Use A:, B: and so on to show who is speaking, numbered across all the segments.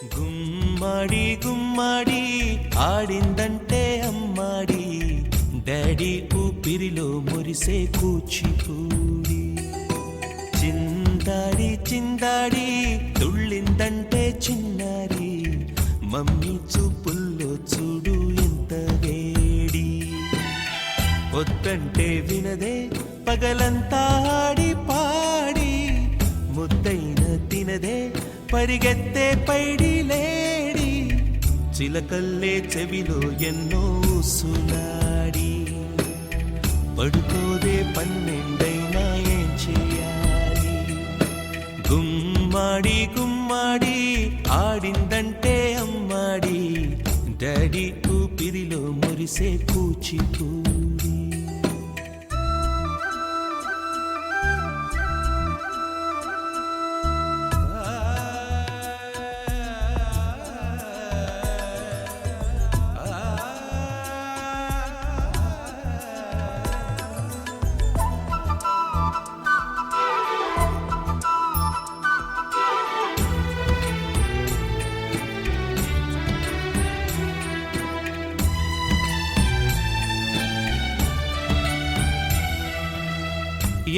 A: గుమ్మడి గుమ్మడి ఆడిందంటే అమ్మాడి daddy ఊపిరిలో మురిసే కూచిపూడి చిందాడి చిందాడి తుళ్ళిందంటే చిన్నారి మమ్మీ చూపుల్లో చూడు ఎంత వేడి వద్దంటే వినదే పగలంతా ఆడి పాడి ముద్దైన తినదే పరిగెత్తే పైడి లేడి చిలకల్లే చెవిలో ఎన్నో సులాడి పడుకోదే పన్నెండైనా ఏం చేయాలి గుమ్మాడి గుమ్మాడి ఆడిందంటే అమ్మాడి డాడీ ఊపిరిలో మురిసే కూచిపూడి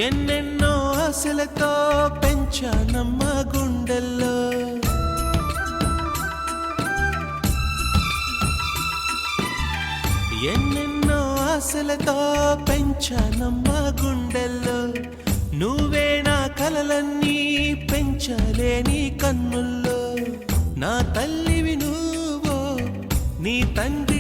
A: ఎన్నెన్నో ఆశలతో పెంచానమ్మ గుండెల్లో ఎన్నెన్నో ఆశలతో పెంచానమ్మ గుండెల్లో నువ్వే నా కలలన్నీ పెంచాలే నీ కన్నుల్లో నా తల్లివి నువ్వో నీ తండ్రి